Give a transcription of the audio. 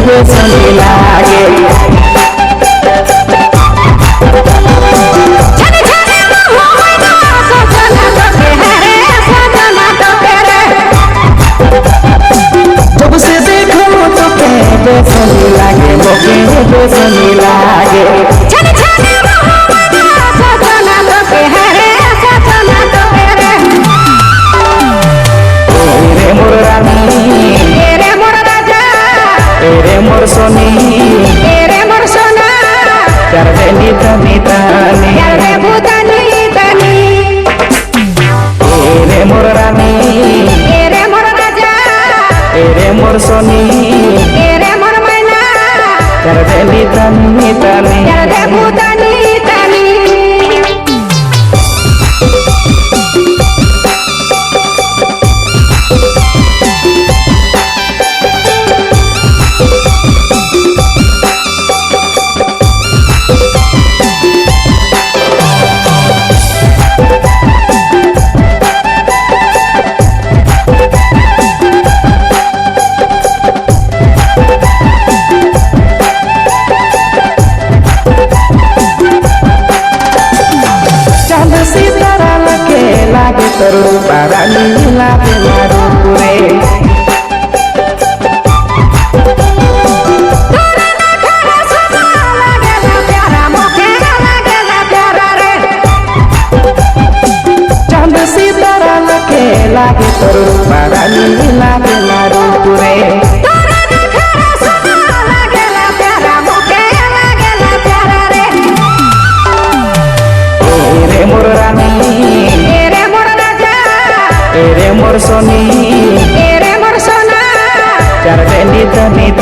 बेसनी लागे जब से देखो तो बेसनी लागे मोके बेसनी लागे मोर सोनी तेरे मोर सोना कर दे नीतनी तानी कर दे भूतनी तनी तेरे मोर रानी तेरे मोर राजा तेरे मोर सोनी तेरे मोर मैना कर दे नीतनी तानी कर दे भूतनी तनी सितारा लगे लागे तरू पारा नीला बेलारू रे चांद सितारा लगे लागे तरू पारा नीला बेलारू रे मोर रानी तेरे मोर राजा तेरे मोर सोनी तेरे मोर सोना कर दे नीतनी